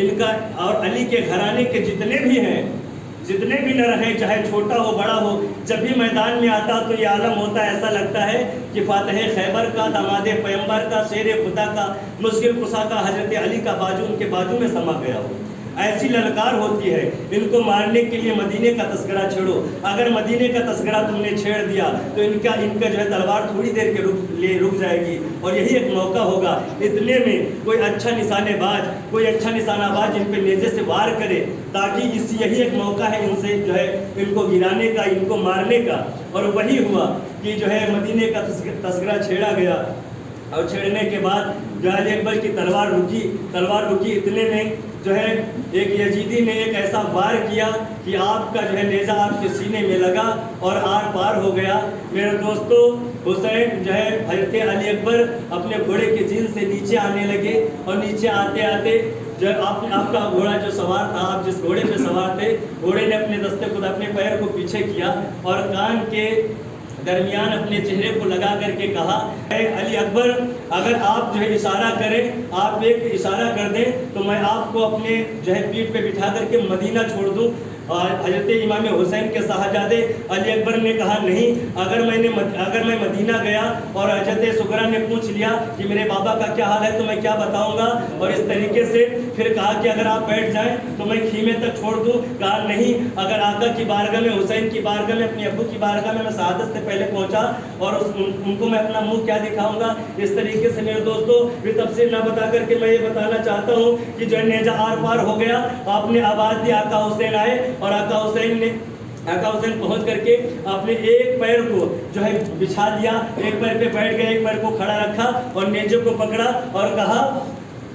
ان کا اور علی کے گھرانے کے جتنے بھی ہیں، جتنے بھی نر ہیں، چاہے چھوٹا ہو بڑا ہو، جب بھی میدان میں آتا تو یہ عالم ہوتا ہے، ایسا لگتا ہے کہ فاتح خیبر کا، داماد پیغمبر کا، شیر خدا کا، مشکل کشا کا، حضرت علی کا بازو ان کے بازو میں سما گیا ہو۔ ایسی للکار ہوتی ہے، ان کو مارنے کے لیے مدینے کا تذکرہ چھیڑو، اگر مدینے کا تذکرہ تم نے چھیڑ دیا تو ان کا جو ہے تلوار تھوڑی دیر کے رک جائے گی، اور یہی ایک موقع ہوگا۔ اتنے میں کوئی اچھا نشانے باز، کوئی اچھا نشانہ باز ان پہ نیزے سے وار کرے، تاکہ یہی ایک موقع ہے ان سے جو ہے ان کو گرانے کا، ان کو مارنے کا۔ اور وہی ہوا کہ جو ہے مدینے کا تذکرہ چھیڑا گیا، اور چھیڑنے کے بعد جو علی اکبر کی تلوار رکی، اتنے میں جو ہے ایک یزیدی نے ایک ایسا وار کیا کہ آپ کا جو ہے نیزہ آپ کے سینے میں لگا اور آر پار ہو گیا۔ میرے دوستو، حسین جو ہے حضرت علی اکبر اپنے گھوڑے کے جین سے نیچے آنے لگے، اور نیچے آتے آتے جو آپ کا گھوڑا جو سوار تھا، آپ جس گھوڑے پہ سوار تھے، گھوڑے نے اپنے دستے خود اپنے پیر کو پیچھے کیا اور کان کے درمیان اپنے چہرے کو لگا کر کے کہا، اے علی اکبر، اگر آپ جو ہے اشارہ کریں، آپ ایک اشارہ کر دیں تو میں آپ کو اپنے جو ہے پیٹھ پہ بٹھا کر کے مدینہ چھوڑ دوں۔ اور حضرت امام حسین کے صاحبزادے علی اکبر نے کہا، نہیں، اگر میں مدینہ گیا اور حضرت سغرا نے پوچھ لیا کہ میرے بابا کا کیا حال ہے تو میں کیا بتاؤں گا، اور اس طریقے سے پھر کہا کہ اگر آپ بیٹھ جائیں تو میں خیمے تک چھوڑ دوں۔ کہا نہیں، اگر آقا کی بارگاہ میں، حسین کی بارگاہ میں، اپنے ابو کی بارگاہ میں شہادت سے پہلے پہنچا اور ان کو میں اپنا منہ کیا دکھاؤں گا۔ اس طریقے سے میرے دوستوں، یہ تفصیل نہ بتا کر کے میں یہ بتانا چاہتا ہوں کہ جو نیزہ آر پار ہو گیا، آپ نے آواز دی، آقا حسین آئے، اور آقا حسین پہنچ کر کے اپنے ایک پیر کو جو ہے بچھا دیا، ایک پیر پہ بیٹھ گئے، ایک پیر کو کھڑا رکھا اور نیزے کو پکڑا اور کہا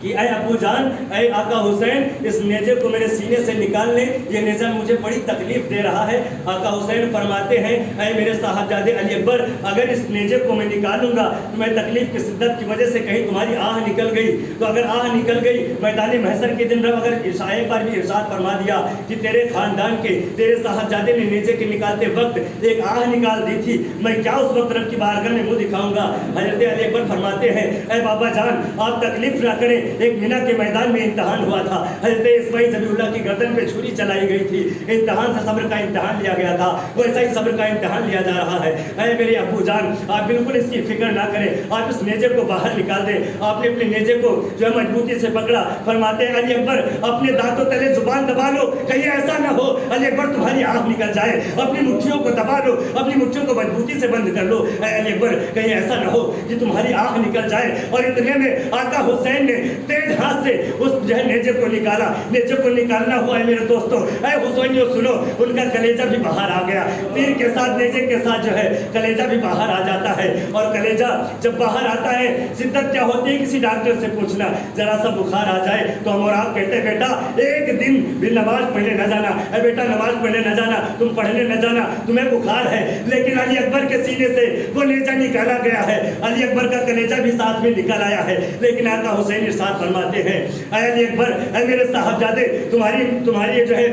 کہ اے ابو جان، اے آقا حسین، اس نیزے کو میرے سینے سے نکال لیں، یہ نیزہ مجھے بڑی تکلیف دے رہا ہے۔ آقا حسین فرماتے ہیں، اے میرے صاحبزادے علی اکبر، اگر اس نیزے کو میں نکالوں گا تو میں تکلیف کی شدت کی وجہ سے کہیں تمہاری آہ نکل گئی تو اگر آہ نکل گئی میدان محشر کے دن، اگر عیسائی پر بھی ارشاد فرما دیا کہ تیرے خاندان کے، تیرے صاحبزادے نے نیزے کے نکالتے وقت ایک آہ نکال دی تھی، میں کیا اس وقت رب کی بارگاہ میں منہ دکھاؤں گا۔ حضرت علی اکبر فرماتے ہیں، اے بابا جان، آپ تکلیف نہ کریں، ایک مینا کے میدان میں امتحان ہوا تھا، حضرت اسماعیل ذبیح اللہ کی گردن پہ چھری چلائی گئی تھی، امتحان سے صبر کا امتحان لیا گیا تھا، ویسا ہی صبر کا امتحان لیا جا رہا ہے۔ اے میرے ابو جان، آپ بالکل اس کی فکر نہ کریں، آپ اس نیزے کو باہر نکال دیں۔ آپ نے اپنے نیزے کو جو ہے مضبوطی سے پکڑا، فرماتے ہیں علی اکبر اپنے دانتوں تلے زبان دبا لو، کہیں ایسا نہ ہو علی اکبر تمہاری آنکھ نکل جائے، اپنی مٹھیوں کو دبا لو، اپنی مٹھیوں کو مضبوطی سے بند کر لو، اے علی اکبر کہیں ایسا نہ ہو کہ تمہاری آنکھ نکل جائے۔ اور اتنے میں آقا حسین نے تیز ہاتھ سے اس جو ہے نیزے کو نکالا، نیزے کو نکالنا ہوا ہے میرے دوستوں، اے حسینیوں سنو، ان کا کلیجہ بھی باہر آ گیا، تیر کے ساتھ نیزے کے ساتھ جو ہے کلیجہ بھی باہر آ جاتا ہے، اور کلیجہ جب باہر آتا ہے شدت کیا ہوتی ہے کسی ڈاکٹر سے پوچھنا، ذرا سا بخار آ جائے تو ہم اور آپ کہتے ہیں بیٹا ایک دن بھی نماز پڑھنے نہ جانا، اے بیٹا نماز پڑھنے نہ جانا، تم پڑھنے نہ جانا، تمہیں بخار ہے، لیکن علی اکبر کے سینے سے وہ نیزہ نکالا گیا ہے، علی اکبر کا کلیجہ بھی ساتھ میں نکل آیا ہے، لیکن آقا حسین ارشاد فرماتے ہیں، اے علی اکبر، اے میرے صاحبزادے، تمہاری جو ہے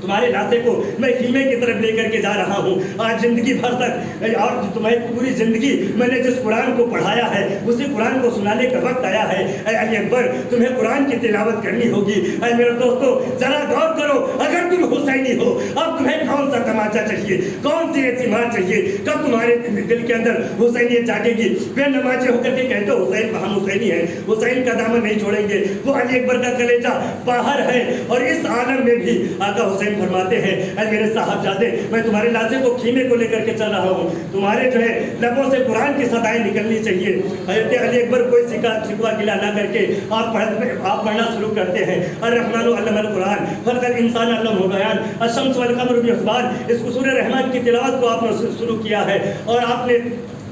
تمہارے لاشے کو میں خیمے کی طرف لے کر کے جا رہا ہوں، آج زندگی بھر تک اور تمہیں پوری زندگی میں نے جس قرآن کو پڑھایا ہے اسی قرآن کو سنانے کا وقت آیا ہے، اے علی اکبر تمہیں قرآن کی تلاوت کرنی ہوگی۔ اے میرے دوستو ذرا غور کرو، اگر تم حسینی ہو اب تمہیں کون سا تماچا چاہیے، کون سی ایسی مار چاہیے، کب تمہارے دل کے اندر حسینیت جاگے گی؟ بے نمازی ہو کر کے کہتے ہو حسین، ہم حسینی ہیں، حسین کا دامن نہیں چھوڑیں گے، وہ علی اکبر کا کلیجہ باہر ہے، اور اس عالم میں بھی آقا حسین فرماتے ہیں، اے میرے صاحبزادے میں تمہارے لاشے کو خیمے کو لے کر کے چل رہا ہوں، تمہارے جو ہے لبوں سے قرآن کی صدائیں نکلنی چاہیے۔ حضرت علی اکبر کوئی شکوہ گلا نہ کر کے آپ پڑھنا شروع کرتے ہیں، الرحمن علم القرآن خلق الانسان علمہ البیان الشمس والقمر بحسبان، اس سورہ رحمان کی تلاوت کو آپ نے شروع کیا ہے، اور آپ نے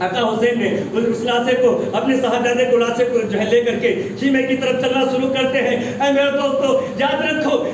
آقا حسین نے اس لاشے کو اپنے صاحبزادے کو لاشے کو جو ہے لے کر کے خیمے کی طرف چلنا شروع کرتے ہیں۔ اے میرے دوستو یاد رکھو،